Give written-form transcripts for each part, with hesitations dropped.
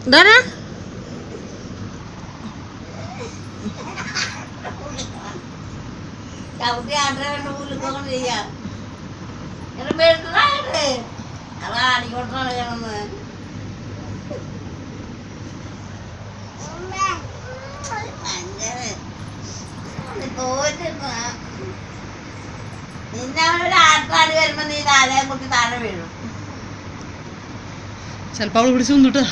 Dana? Kau dia ada nunggu kau dia. Yang bergerak deh. Kalau di kota yang mana? Anjir. Itu itu mah. Ini ada apa di mana ni ada yang mungkin ada belum. Selpa lu beli sundu dah.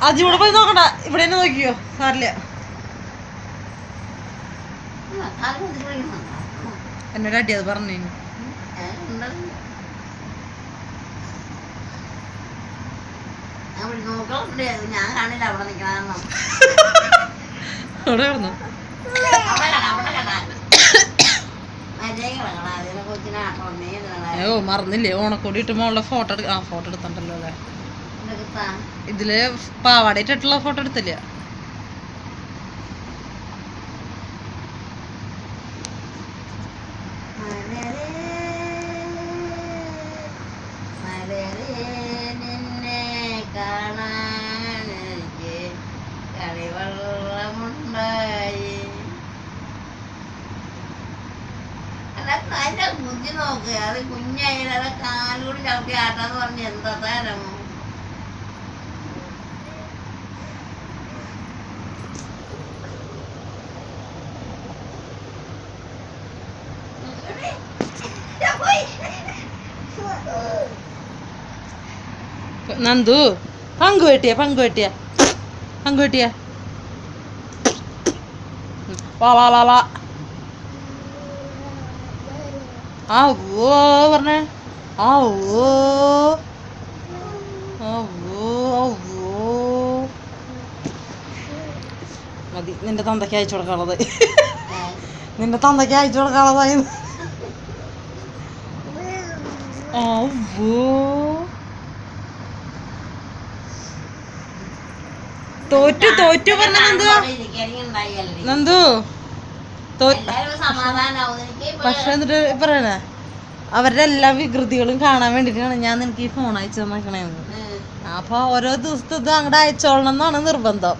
അത് ഇവിടെ പോയി നോക്കണ്ട ഇവിടെ തന്നെ നോക്കിയോ സാറില്ല എന്നോട് അടി അത് പറഞ്ഞു ഞാൻ കാണില്ല അവിടെ നിൽക്കണം അവിടെ കിടന്നു ഓ മറന്നില്ലേ ഓണക്കോടി ഇട്ട് മോളുടെ ഫോട്ടോ ഫോട്ടോ എടുത്തണ്ടല്ലോ അല്ലേ ഇതില് പാവാടയിട്ടിട്ടുള്ള ഫോട്ടോ എടുത്തില്ല അതിന്റെ ബുദ്ധി നോക്ക് അത് കുഞ്ഞായാലും അത് കാലുകൂടി ചവിട്ടി ആട്ടാന്ന് പറഞ്ഞ് എന്താ തരം നന്ദു പങ്കുവെട്ടിയ വാ വാ വാ വാ ആവോ പറഞ്ഞേ ആവോ ആവോ ആവോ മതി നിന്റെ തന്തയ്ക്ക് അയച്ചു കൊടുക്കാനുള്ളത് നിന്റെ തന്തയ്ക്ക് അയച്ചു കൊടുക്കാനുള്ളതായി ആവോ തോറ്റു തോറ്റു പറഞ്ഞ നന്ദു പക്ഷെ എന്നിട്ട് പറയണേ അവരുടെ എല്ലാ വികൃതികളും കാണാൻ വേണ്ടിട്ടാണ് ഞാൻ നിനക്ക് ഈ ഫോൺ അയച്ചു തന്നേക്കണേന്ന് അപ്പൊ ഓരോ ദിവസത്തെ ഇത് അങ്ങോട്ട് അയച്ചോളണം എന്നാണ് നിർബന്ധം